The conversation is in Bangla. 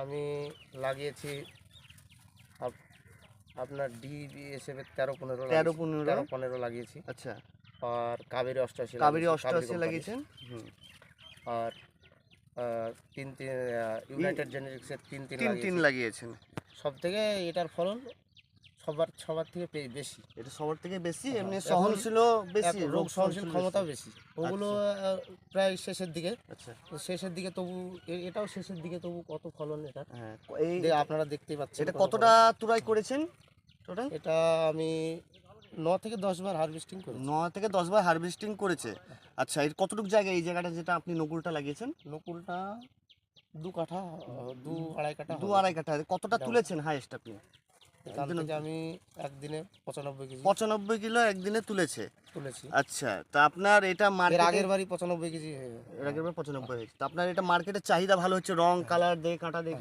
আমি লাগিয়েছি আপনার DBSF এর 13-15 লাগিয়েছি। আচ্ছা, আর কাবেরী 88 কাবেরী লাগিয়েছি, 88 লাগিয়েছেন। আর ইউনাইটেড জেনেটিক্সের 3 লাগিয়েছেন। সব থেকে এটার ফলন সবার থেকে বেশি। এটা সবার থেকে বেশি, হ্যাঁ, এমনি এখন সহনশীল বেশি, রোগ সহনশীল ক্ষমতাও বেশি। ওগুলো প্রায় শেষের দিকে। আচ্ছা, শেষের দিকে তবু এটাও শেষের দিকে, তবু কত ফলন এটা হ্যাঁ। এই আপনারা দেখতেই পাচ্ছেন। এটা কতটা তুরাই করেছেন টোটাল? এটা আমি 9 থেকে 10 বার হারভেস্টিং করেছি। 9 থেকে 10 বার হারভেস্টিং করেছে। আচ্ছা, এর কতটুকু জায়গা, এই জায়গাটা যেটা আপনি নকুলটা লাগিয়েছেন? নকুলটা 2 কাঠা, 2-2.5 কাঠা, 2-2.5 কাঠা। কতটা তুলেছেন হাইয়েস্ট আপনি? এখান থেকে আমি একদিনে 95 কেজি 95 কিলো একদিনে তুলেছি। আচ্ছা, তা আপনার এটা এর মার্কেটে আগের বারই 95 কেজি এর আগের বার 95 হয়েছে। তা আপনার এটা মার্কেটের চাহিদা ভালো হচ্ছে, রং কালার দেখে, কাঁটা দেখে?